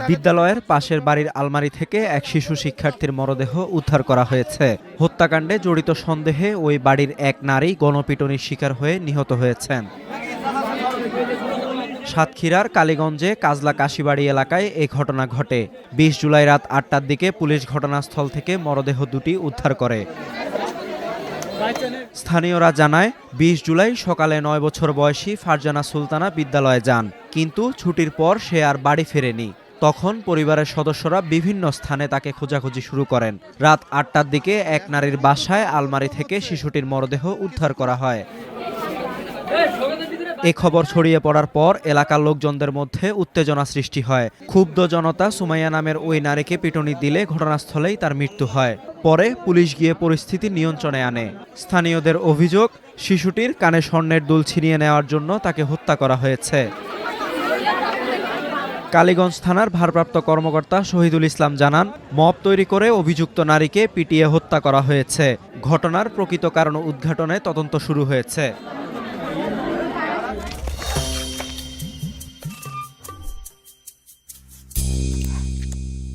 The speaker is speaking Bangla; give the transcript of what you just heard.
বিদ্যালয়ের পাশের বাড়ির আলমারি থেকে এক শিশু শিক্ষার্থীর মরদেহ উদ্ধার করা হয়েছে। হত্যাকাণ্ডে জড়িত সন্দেহে ওই বাড়ির এক নারী গণপিটুনির শিকার হয়ে নিহত হয়েছেন। সাতক্ষীরার কালীগঞ্জে কাজলা কাশিবাড়ি এলাকায় এই ঘটনা ঘটে। ২০ জুলাই রাত ৮টার দিকে পুলিশ ঘটনাস্থল থেকে মরদেহ দুটি উদ্ধার করে। স্থানীয়রা জানায় ২০ জুলাই সকালে ৯ বছর বয়সী ফারজানা সুলতানা বিদ্যালয়ে যান, কিন্তু ছুটির পর সে আর বাড়ি ফেরেনি। তখন পরিবারের সদস্যরা বিভিন্ন স্থানে তাকে খোঁজাখুঁজি শুরু করেন। রাত ৮টার দিকে এক নারীর বাসায় আলমারি থেকে শিশুটির মরদেহ উদ্ধার করা হয়। এ খবর ছড়িয়ে পড়ার পর এলাকার লোকজনদের মধ্যে উত্তেজনা সৃষ্টি হয়। ক্ষুব্ধ জনতা সুমাইয়া নামের ওই নারীকে পিটুনি দিলে ঘটনাস্থলেই তার মৃত্যু হয়। পরে পুলিশ গিয়ে পরিস্থিতি নিয়ন্ত্রণে আনে। স্থানীয়দের অভিযোগ, শিশুটির কানে স্বর্ণের দুল ছিনিয়ে নেওয়ার জন্য তাকে হত্যা করা হয়েছে। কালীগঞ্জ থানার ভারপ্রাপ্ত কর্মকর্তা শহীদুল ইসলাম জানান, মব তৈরি করে অভিযুক্ত নারীকে পিটিয়ে হত্যা করা হয়েছে। ঘটনার প্রকৃত কারণ উদ্ঘাটনে তদন্ত শুরু হয়েছে।